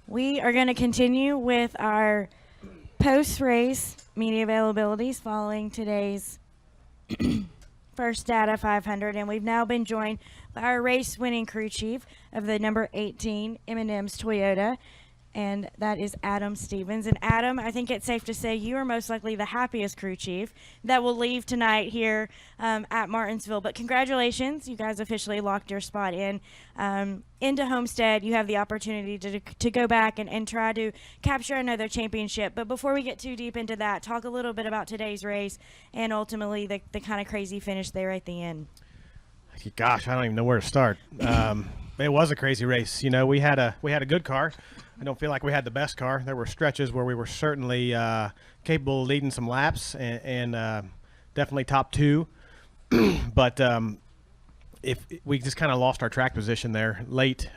We are going to continue with our post-race media availabilities following today's first data 500, and we've now been joined by our race-winning crew chief of the number 18 M&M's Toyota, and that is Adam Stevens. And Adam, I think it's safe to say you are most likely the happiest crew chief that will leave tonight here at Martinsville. But congratulations, you guys officially locked your spot into Homestead. You have the opportunity to go back and try to capture another championship. But before we get too deep into that, talk a little bit about today's race and ultimately the kind of crazy finish there at the end. Gosh, I don't even know where to start. It was a crazy race. You know, we had a good car. I don't feel like we had the best car. There were stretches where we were certainly capable of leading some laps and definitely top two. But if we just kind of lost our track position there late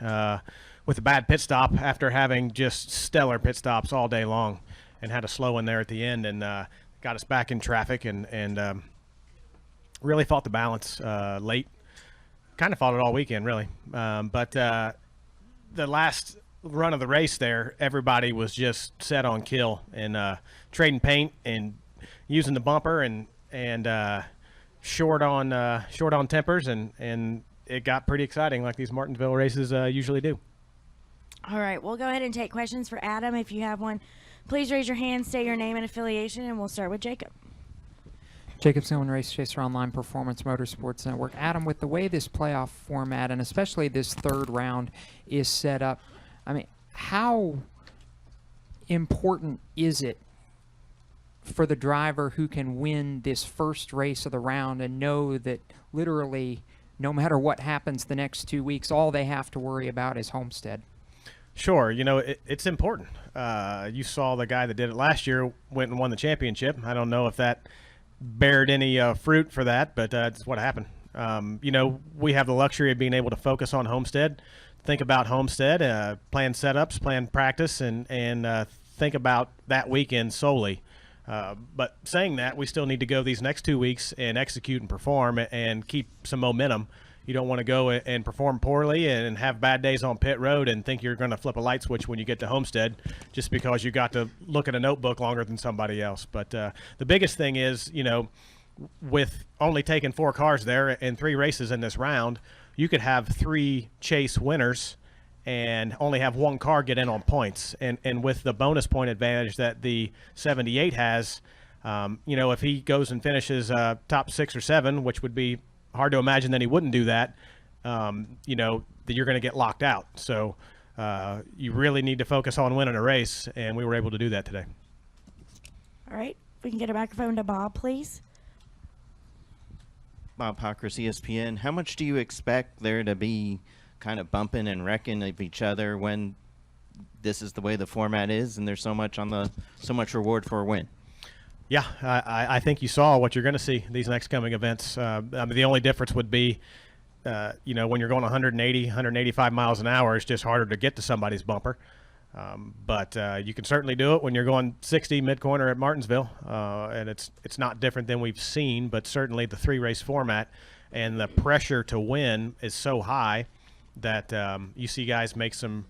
with a bad pit stop after having just stellar pit stops all day long, and had to slow in there at the end and got us back in traffic and really fought the balance late. Kind of fought it all weekend, really. But the last run of the race there, everybody was just set on kill and trading paint and using the bumper and short on tempers, and it got pretty exciting like these Martinsville races usually do. All right, we'll go ahead and take questions for Adam. If you have one, please raise your hand, state your name and affiliation, and we'll start with Jacob. Jacob Seelman, Race Chaser Online Performance Motorsports Network. Adam, with the way this playoff format and especially this third round is set up, I mean, how important is it for the driver who can win this first race of the round and know that literally no matter what happens the next 2 weeks, all they have to worry about is Homestead? Sure, you know, it's important. You saw the guy that did it last year went and won the championship. I don't know if that bared any fruit for that, but it's what happened. You know, we have the luxury of being able to focus on Homestead, think about Homestead, plan setups, plan practice, and think about that weekend solely. But saying that, we still need to go these next 2 weeks and execute and perform and keep some momentum. You don't want to go and perform poorly and have bad days on pit road and think you're going to flip a light switch when you get to Homestead just because you got to look at a notebook longer than somebody else. But the biggest thing is, you know, with only taking 4 cars there and 3 races in this round, you could have 3 chase winners and only have 1 car get in on points. And with the bonus point advantage that the 78 has, you know, if he goes and finishes top 6 or 7, which would be hard to imagine that he wouldn't do that, you know, that you're going to get locked out. So you really need to focus on winning a race, and we were able to do that today. All right, we can get a microphone to Bob, please. Bob Pockris, ESPN. How much do you expect there to be kind of bumping and wrecking of each other when this is the way the format is and there's so much reward for a win? Yeah, I think you saw what you're going to see these next coming events. I mean, the only difference would be, you know, when you're going 180, 185 miles an hour, it's just harder to get to somebody's bumper. But you can certainly do it when you're going 60 mid-corner at Martinsville, and it's not different than we've seen, but certainly the 3-race format and the pressure to win is so high that you see guys make some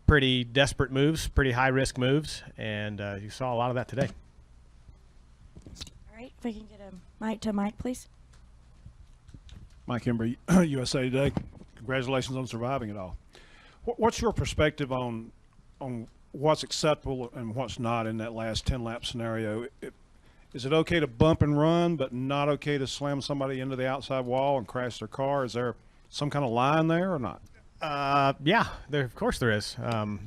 pretty desperate moves, pretty high-risk moves, and you saw a lot of that today. All right, if we can get a mic to Mike, please. Mike Embry, USA Today. Congratulations on surviving it all. What's your perspective on what's acceptable and what's not in that last 10-lap scenario? Is it okay to bump and run, but not okay to slam somebody into the outside wall and crash their car? Is there some kind of line there or not? Yeah, of course there is.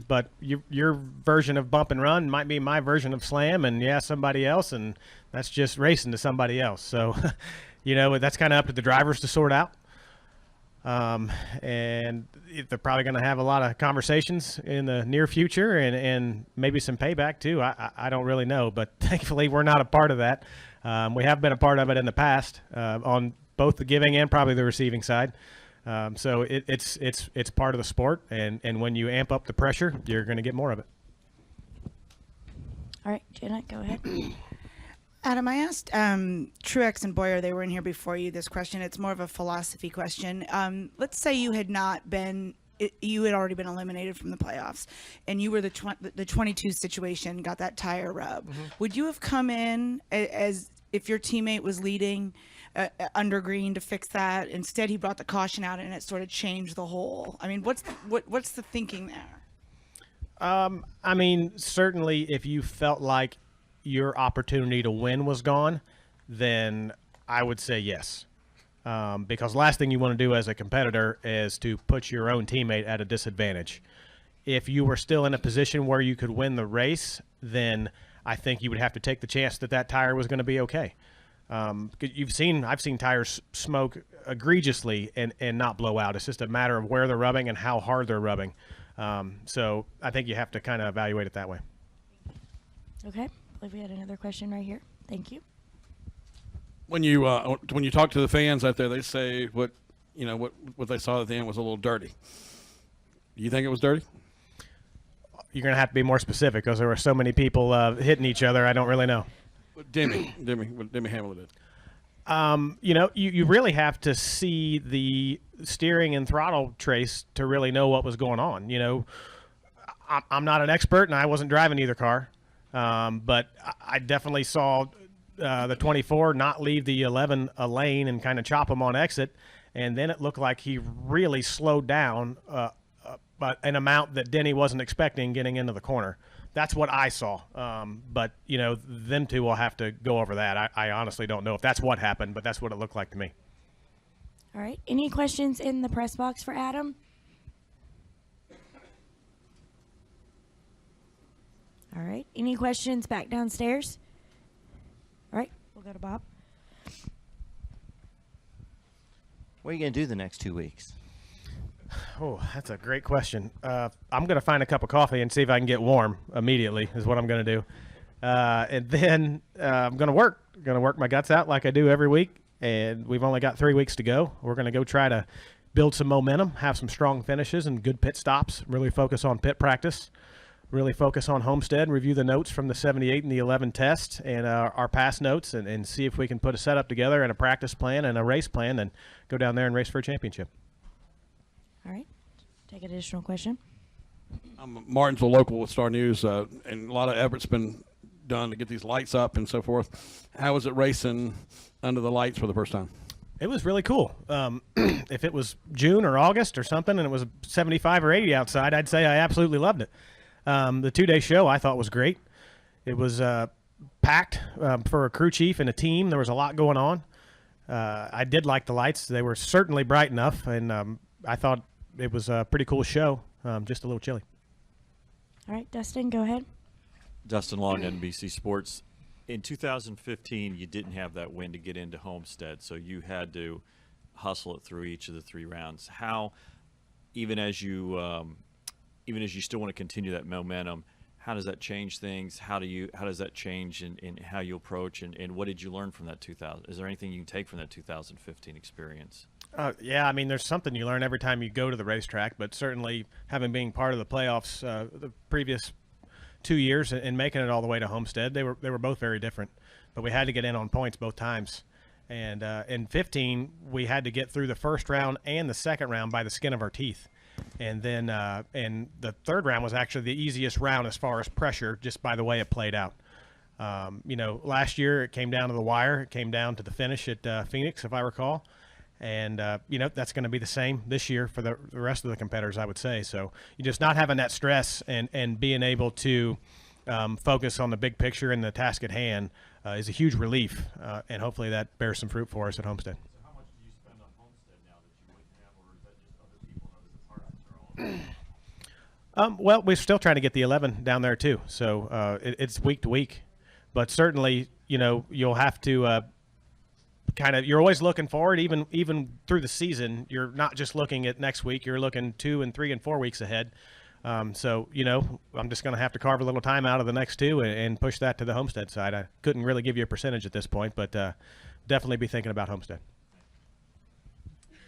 But your version of bump and run might be my version of slam, and somebody else, and that's just racing to somebody else. So, you know, that's kind of up to the drivers to sort out. And they're probably going to have a lot of conversations in the near future and maybe some payback too. I don't really know, but thankfully we're not a part of that. We have been a part of it in the past on both the giving and probably the receiving side. So it's part of the sport, and when you amp up the pressure, you're going to get more of it. All right, Janet, go ahead. Adam, I asked Truex and Boyer, they were in here before you, this question. It's more of a philosophy question. Let's say you had not been you had already been eliminated from the playoffs, and you were the 22 situation, got that tire rub. Would you have come in as if your teammate was leading under green to fix that? Instead, he brought the caution out, and it sort of changed the whole. I mean, what's the thinking there? I mean, certainly if you felt like your opportunity to win was gone, then I would say yes. Because last thing you want to do as a competitor is to put your own teammate at a disadvantage. If you were still in a position where you could win the race, then I think you would have to take the chance that that tire was going to be okay. I've seen tires smoke egregiously and not blow out. It's just a matter of where they're rubbing and how hard they're rubbing. So I think you have to kind of evaluate it that way. Okay. I believe we had another question right here. Thank you. When you talk to the fans out there, they say what they saw at the end was a little dirty. Do you think it was dirty? You're going to have to be more specific because there were so many people hitting each other. I don't really know. Demi Hamlin did. You really have to see the steering and throttle trace to really know what was going on. I'm not an expert and I wasn't driving either car, but I definitely saw the 24 not leave the 11 a lane and kind of chop him on exit, and then it looked like he really slowed down but an amount that Denny wasn't expecting getting into the corner. That's what I saw. But, them two will have to go over that. I honestly don't know if that's what happened, but that's what it looked like to me. All right. Any questions in the press box for Adam? All right. Any questions back downstairs? All right. We'll go to Bob. What are you going to do the next 2 weeks? Oh, that's a great question. I'm going to find a cup of coffee and see if I can get warm immediately is what I'm going to do. And then I'm going to work. Going to work my guts out like I do every week. And we've only got 3 weeks to go. We're going to go try to build some momentum, have some strong finishes and good pit stops, really focus on pit practice, really focus on Homestead, review the notes from the 78 and the 11 test and our past notes and see if we can put a setup together and a practice plan and a race plan and go down there and race for a championship. All right. Take an additional question. I'm a Martinsville local with Star News, and a lot of effort's been done to get these lights up and so forth. How was it racing under the lights for the first time? It was really cool. If it was June or August or something and it was 75 or 80 outside, I'd say I absolutely loved it. The 2-day show I thought was great. It was packed for a crew chief and a team. There was a lot going on. I did like the lights. They were certainly bright enough, and I thought it was a pretty cool show, just a little chilly. All right. Dustin, go ahead. Dustin Long, NBC Sports. In 2015, you didn't have that win to get into Homestead, so you had to hustle it through each of the 3 rounds. How, even as you still want to continue that momentum, how does that change things? How does that change in how you approach, and what did you learn from that 2000? Is there anything you can take from that 2015 experience? Yeah, I mean, there's something you learn every time you go to the racetrack, but certainly having been part of the playoffs the previous 2 years and making it all the way to Homestead, they were both very different, but we had to get in on points both times. And in 15, we had to get through the first round and the second round by the skin of our teeth. And then and the third round was actually the easiest round as far as pressure, just by the way it played out. Last year it came down to the wire. It came down to the finish at Phoenix, if I recall. And, that's going to be the same this year for the rest of the competitors, I would say. So you just not having that stress and being able to focus on the big picture and the task at hand is a huge relief. And hopefully that bears some fruit for us at Homestead. So how much do you spend on Homestead now that you wouldn't have, or is that just other people know that the parts are all? Well, we're still trying to get the 11 down there too. So it's week to week. But certainly, you'll have to you're always looking forward, even through the season. You're not just looking at next week. You're looking 2 and 3 and 4 weeks ahead. So, I'm just going to have to carve a little time out of the next 2 and push that to the Homestead side. I couldn't really give you a percentage at this point, but definitely be thinking about Homestead.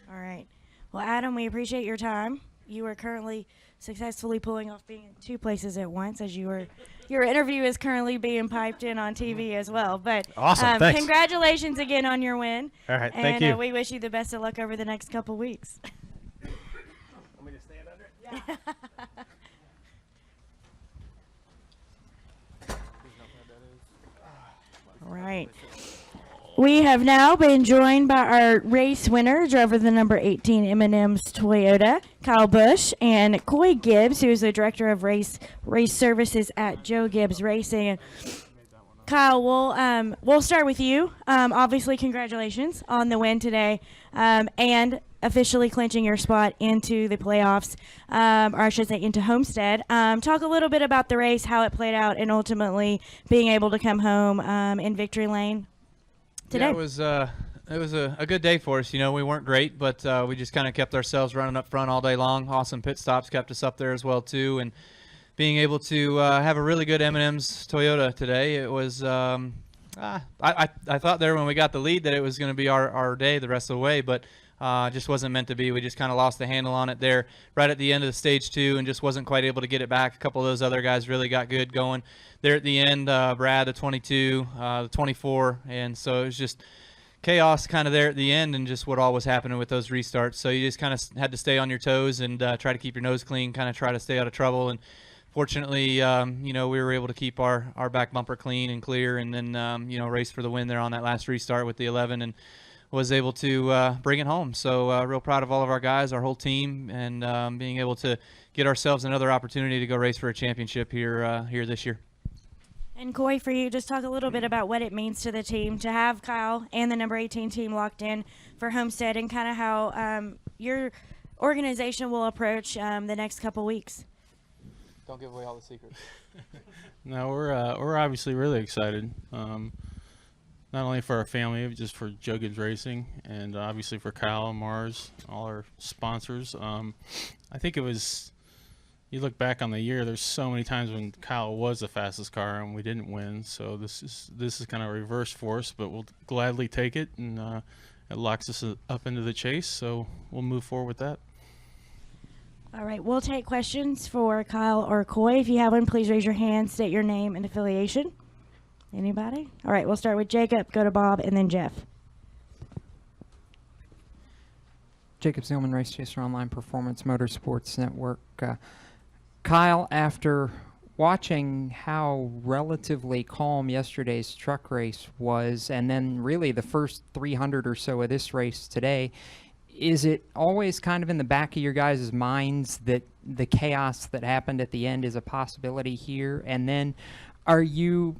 All right. Well, Adam, we appreciate your time. You are currently successfully pulling off being in 2 places at once, as your interview is currently being piped in on TV as well. But awesome, thanks. Congratulations again on your win. All right, thank you. And we wish you the best of luck over the next couple weeks. Want me to stand under it? Right. We have now been joined by our race winner, driver of the number 18 M&M's Toyota, Kyle Busch, and CoyGibbs, who is the director of race services at Joe Gibbs Racing. And Kyle, we'll start with you. Obviously, congratulations on the win today, and officially clinching your spot into the playoffs, or I should say into Homestead. Talk a little bit about the race, how it played out, and ultimately being able to come home in victory lane today. Yeah, it was a good day for us. You know, we weren't great, but we just kind of kept ourselves running up front all day long. Awesome pit stops kept us up there as well too, and being able to have a really good M&M's Toyota today. It was I thought there when we got the lead that it was going to be our day the rest of the way, but just wasn't meant to be. We just kind of lost the handle on it there right at the end of the stage 2 and just wasn't quite able to get it back. A couple of those other guys really got good going there at the end. Brad, the 22, the 24, and so it was just chaos kind of there at the end and just what all was happening with those restarts. So you just kind of had to stay on your toes and try to keep your nose clean, kind of try to stay out of trouble. And fortunately, you know, we were able to keep our back bumper clean and clear, and then, you know, race for the win there on that last restart with the 11 and was able to bring it home. So real proud of all of our guys, our whole team, and being able to get ourselves another opportunity to go race for a championship here this year. And Coy, for you, just talk a little bit about what it means to the team to have Kyle and the number 18 team locked in for Homestead, and kind of how your organization will approach the next couple weeks. Don't give away all the secrets. No, we're obviously really excited. Not only for our family, but just for Joe Gibbs Racing, and obviously for Kyle and Mars, all our sponsors. I think it was. You look back on the year. There's so many times when Kyle was the fastest car and we didn't win. So this is kind of a reverse for us, but we'll gladly take it, and it locks us up into the chase. So we'll move forward with that. All right, we'll take questions for Kyle or Coy. If you have one, please raise your hand, state your name and affiliation. Anybody? All right, we'll start with Jacob, go to Bob, and then Jeff. Jacob Zillman, Race Chaser Online Performance Motorsports Network. Kyle, after watching how relatively calm yesterday's truck race was, and then really the first 300 or so of this race today, is it always kind of in the back of your guys' minds that the chaos that happened at the end is a possibility here? And then are you,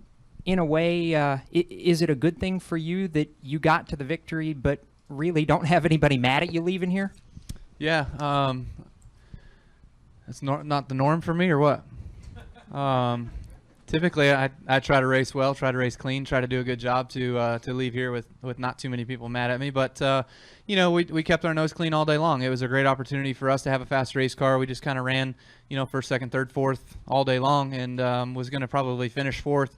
in a way, is it a good thing for you that you got to the victory but really don't have anybody mad at you leaving here? Yeah, that's not the norm for me, or what? Typically, I try to race well, try to race clean, try to do a good job to leave here with not too many people mad at me. But you know, we kept our nose clean all day long. It was a great opportunity for us to have a fast race car. We just kind of ran, you know, first, second, third, fourth all day long, and was going to probably finish fourth.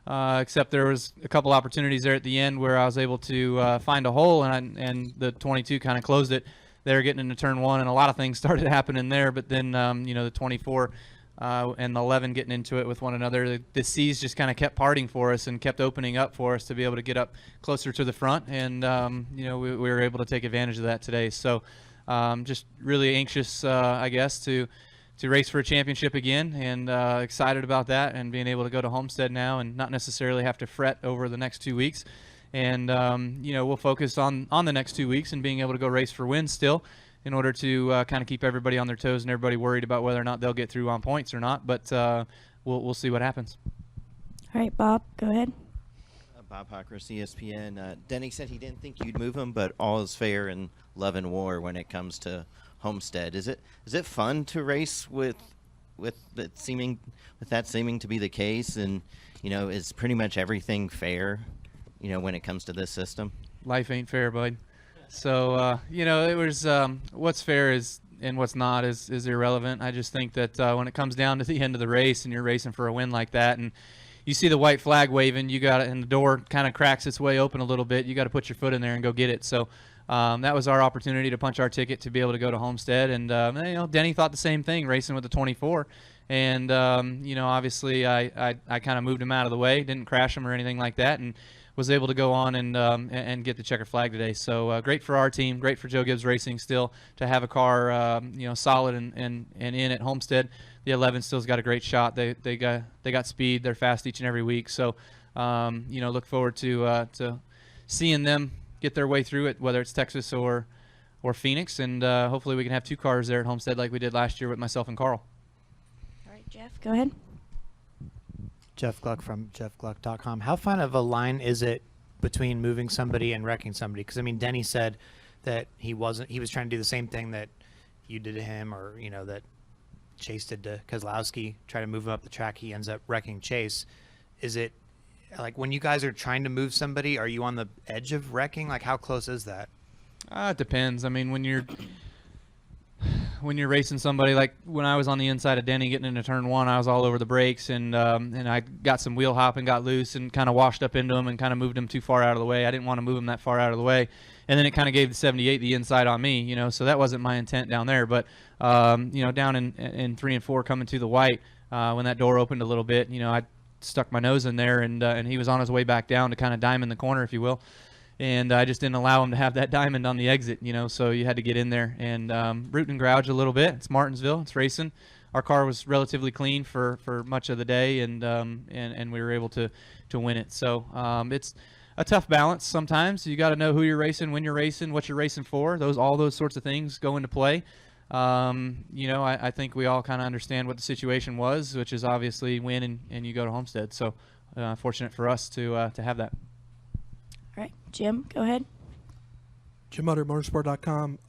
Except there was a couple opportunities there at the end where I was able to find a hole, and the 22 kind of closed it. They were getting into turn 1, and a lot of things started happening there. But then, you know, the 24 and the 11 getting into it with one another, the C's just kind of kept parting for us and kept opening up for us to be able to get up closer to the front. And, you know, we were able to take advantage of that today. So just really anxious, I guess, to race for a championship again, and excited about that and being able to go to Homestead now and not necessarily have to fret over the next 2 weeks. And, you know, we'll focus on the next 2 weeks and being able to go race for wins still in order to kind of keep everybody on their toes and everybody worried about whether or not they'll get through on points or not. But we'll see what happens. All right, Bob, go ahead. Bob Hockers, ESPN. Denny said he didn't think you'd move him, but all is fair in love and war when it comes to Homestead. Is it fun to race with that seeming to be the case? And, you know, is pretty much everything fair, you know, when it comes to this system? Life ain't fair, bud. So, you know, it was what's fair is and what's not is irrelevant. I just think that when it comes down to the end of the race and you're racing for a win like that, and you see the white flag waving, you got it, and the door kind of cracks its way open a little bit. You got to put your foot in there and go get it. So that was our opportunity to punch our ticket to be able to go to Homestead. And you know, Denny thought the same thing, racing with the 24. And you know, obviously, I kind of moved him out of the way, didn't crash him or anything like that, and was able to go on and get the checker flag today. So great for our team, great for Joe Gibbs Racing still to have a car solid and in at Homestead. The 11 still's got a great shot. They got speed. They're fast each and every week. So look forward to seeing them get their way through it, whether it's Texas or Phoenix, and hopefully we can have 2 cars there at Homestead like we did last year with myself and Carl. All right, Jeff, go ahead. Jeff Gluck from jeffgluck.com. How fine of a line is it between moving somebody and wrecking somebody? Because, I mean, Denny said that he was trying to do the same thing that you did to him, or, that Chase did to Kozlowski, try to move him up the track. He ends up wrecking Chase. Is it, like, when you guys are trying to move somebody, are you on the edge of wrecking? Like, how close is that? It depends. I mean, when you're racing somebody, like when I was on the inside of Denny getting into turn 1, I was all over the brakes, and I got some wheel hop and got loose and kind of washed up into him and kind of moved him too far out of the way. I didn't want to move him that far out of the way, and then it kind of gave the 78 the inside on me, so that wasn't my intent down there. But down in 3 and 4 coming to the white, when that door opened a little bit, I stuck my nose in there, and he was on his way back down to kind of diamond the corner, if you will. And I just didn't allow him to have that diamond on the exit, so you had to get in there and root and grouge a little bit. It's Martinsville, it's racing. Our car was relatively clean for much of the day, and we were able to win it. So it's a tough balance sometimes. You got to know who you're racing, when you're racing, what you're racing for. All those sorts of things go into play. I think we all kind of understand what the situation was, which is obviously win and you go to Homestead. So fortunate for us to have that. All right, Jim, go ahead. Jim Utter, motorsport.com.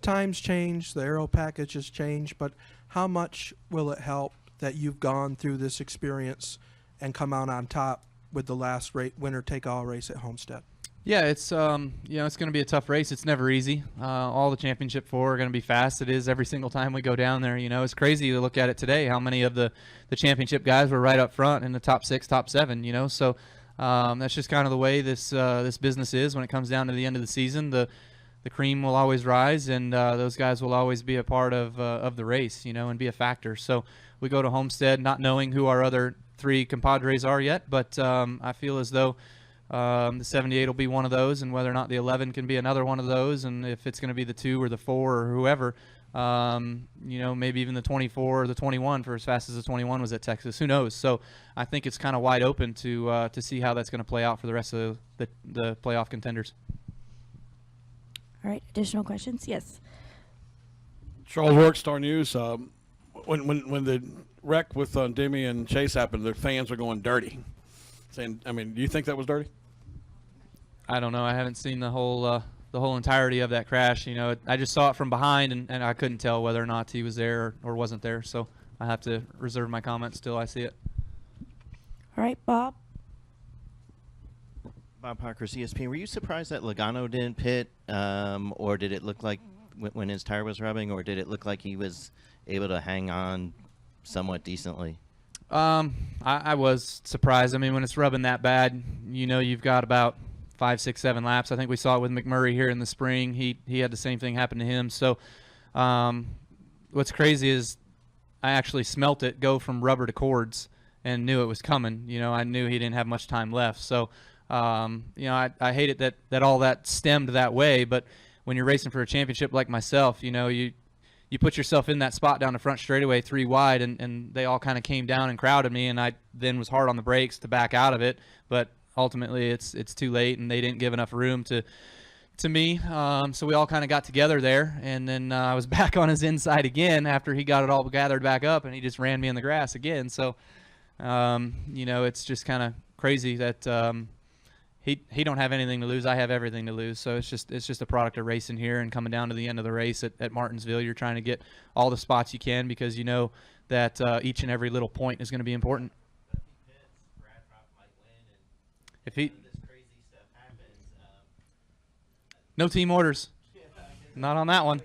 Times change, the aero package has changed, but how much will it help that you've gone through this experience and come out on top with the last winner take all race at Homestead? Yeah, it's it's going to be a tough race. It's never easy. All the championship 4 are going to be fast. It is every single time we go down there. It's crazy to look at it today. How many of the championship guys were right up front in the top 6, top 7. So. That's just kind of the way this business is. When it comes down to the end of the season, the cream will always rise, and those guys will always be a part of the race, and be a factor. So we go to Homestead not knowing who our other 3 compadres are yet, but I feel as though the 78 will be one of those, and whether or not the 11 can be another one of those, and if it's going to be the 2 or the 4 or whoever. Maybe even the 24 or the 21 for as fast as the 21 was at Texas. Who knows? So I think it's kind of wide open to see how that's going to play out for the rest of the playoff contenders. All right, additional questions? Yes. Charles Work, Star News. When the wreck with Demi and Chase happened, the fans were going dirty. Do you think that was dirty? I don't know. I haven't seen the whole entirety of that crash. I just saw it from behind, and I couldn't tell whether or not he was there or wasn't there. So I have to reserve my comments till I see it. All right, Bob. Bob Parkhurst, ESPN. Were you surprised that Logano didn't pit, or did it look like when his tire was rubbing, or did it look like he was able to hang on somewhat decently? I was surprised. When it's rubbing that bad, you've got about 5, 6, 7 laps. I think we saw it with McMurray here in the spring. He had the same thing happen to him. So what's crazy is I actually smelt it go from rubber to cords and knew it was coming. I knew he didn't have much time left. So I hate it that all that stemmed that way. But when you're racing for a championship like myself, you put yourself in that spot down the front straightaway 3 wide, and they all kind of came down and crowded me, and I then was hard on the brakes to back out of it. But ultimately it's too late, and they didn't give enough room to me. So we all kind of got together there, and then I was back on his inside again after he got it all gathered back up, and he just ran me in the grass again. So it's just kind of crazy that he don't have anything to lose. I have everything to lose. So it's just a product of racing here, and coming down to the end of the race at Martinsville, you're trying to get all the spots you can, because you know that each and every little point is going to be important. If he no team orders, not on that one.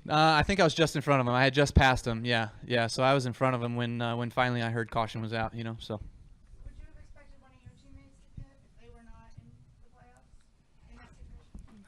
I think I was just in front of him. I had just passed him. Yeah. So I was in front of him when finally I heard caution was out. So. Would you have expected one of your teammates to pit if they were not in the playoffs in that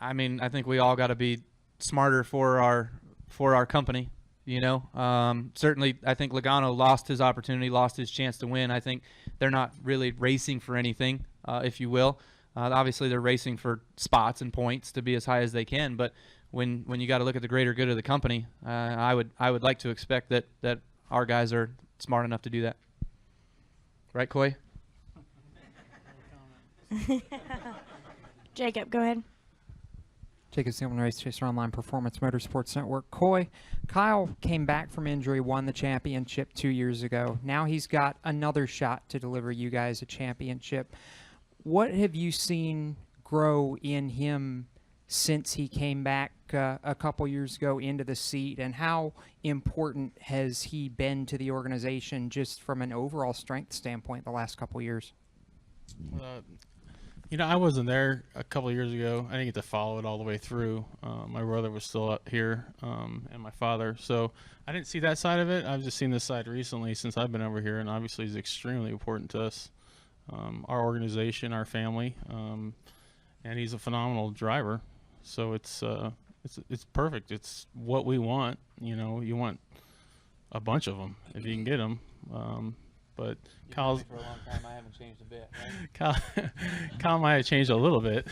situation? I think we all got to be smarter for our company. You know, certainly I think Logano lost his opportunity, lost his chance to win. I think they're not really racing for anything, if you will. Obviously, they're racing for spots and points to be as high as they can. But when you got to look at the greater good of the company, I would like to expect that our guys are smart enough to do that. Right, Coy? Jacob, go ahead. Jacob Seelman, Race Chaser Online Performance Motorsports Network. Coy, Kyle came back from injury, won the championship 2 years ago. Now he's got another shot to deliver you guys a championship. What have you seen grow in him since he came back a couple years ago into the seat, and how important has he been to the organization just from an overall strength standpoint the last couple years? You know, I wasn't there a couple of years ago. I didn't get to follow it all the way through. My brother was still up here, and my father. So I didn't see that side of it. I've just seen this side recently since I've been over here, and obviously it's extremely important to us, our organization, our family, and he's a phenomenal driver. So it's perfect. It's what we want. You know, you want a bunch of them if you can get them. But Kyle's for a long time. I haven't changed a bit. Right? Kyle might have changed a little bit.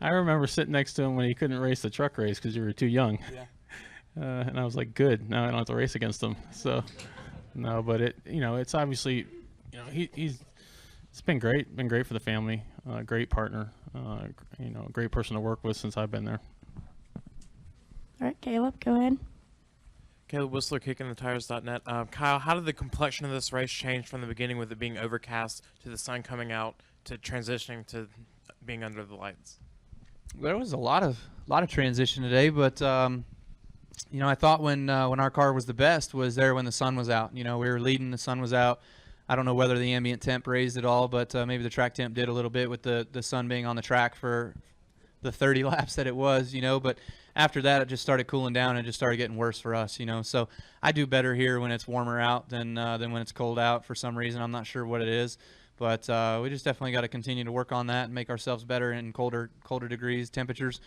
I remember sitting next to him when he couldn't race the truck race because you were too young. Yeah. And I was like, good. Now I don't have to race against him. So, no, but it's obviously, it's been great. Been great for the family. Great partner. Great person to work with since I've been there. All right, Caleb, go ahead. Caleb Whistler, kickingthetires.net. Kyle, how did the complexion of this race change from the beginning with it being overcast to the sun coming out to transitioning to being under the lights? There was a lot of transition today, but I thought when our car was the best was there when the sun was out. You know, we were leading, the sun was out. I don't know whether the ambient temp raised at all, but maybe the track temp did a little bit with the sun being on the track for the 30 laps that it was, but after that it just started cooling down and just started getting worse for us, so I do better here when it's warmer out than when it's cold out for some reason. I'm not sure what it is, but we just definitely got to continue to work on that and make ourselves better in colder degrees, temperatures.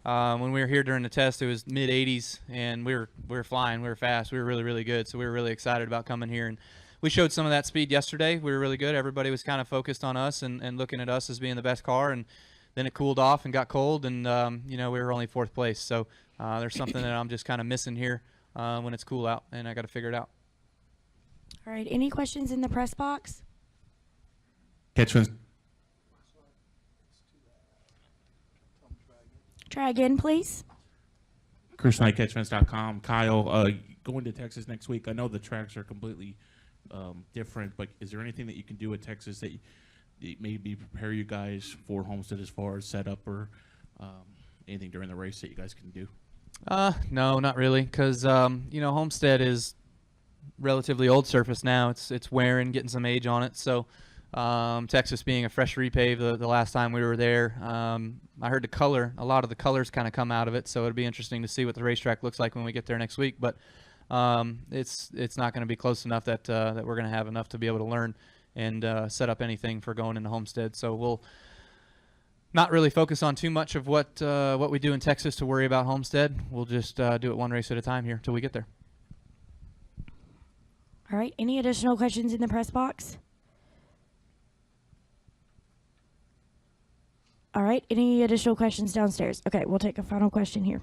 When we were here during the test, it was mid 80s and we were flying, we were fast, we were really, really good, so we were really excited about coming here, and we showed some of that speed yesterday. We were really good. Everybody was kind of focused on us and looking at us as being the best car, and then it cooled off and got cold, and we were only 4th place. So there's something that I'm just kind of missing here when it's cool out, and I got to figure it out. All right, any questions in the press box? Try again, please. Chris Knight, catchfence.com. Kyle, going to Texas next week. I know the tracks are completely different, but is there anything that you can do at Texas that maybe prepare you guys for Homestead as far as setup or anything during the race that you guys can do? No, not really, because Homestead is relatively old surface now. It's wearing, getting some age on it. So Texas being a fresh repave the last time we were there, I heard a lot of the colors kind of come out of it. So it'll be interesting to see what the racetrack looks like when we get there next week. But it's not going to be close enough that we're going to have enough to be able to learn and set up anything for going into Homestead. So we'll not really focus on too much of what we do in Texas to worry about Homestead. We'll just do it one race at a time here till we get there. All right, any additional questions in the press box? All right, any additional questions downstairs? Okay, we'll take a final question here.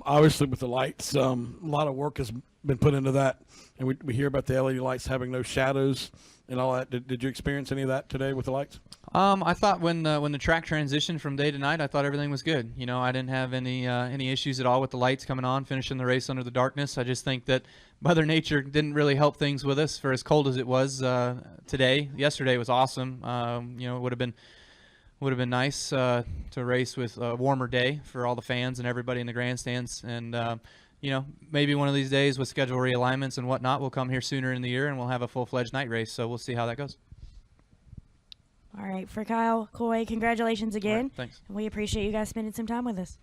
Obviously, with the lights, a lot of work has been put into that, and we hear about the LED lights having no shadows and all that. Did you experience any of that today with the lights? I thought when the track transitioned from day to night, I thought everything was good. I didn't have any issues at all with the lights coming on, finishing the race under the darkness. I just think that Mother Nature didn't really help things with us for as cold as it was today. Yesterday was awesome. It would have been nice to race with a warmer day for all the fans and everybody in the grandstands. And, maybe one of these days with schedule realignments and whatnot, we'll come here sooner in the year and we'll have a full-fledged night race. So we'll see how that goes. All right, for Kyle, Coy, congratulations again. All right, thanks. And we appreciate you guys spending some time with us.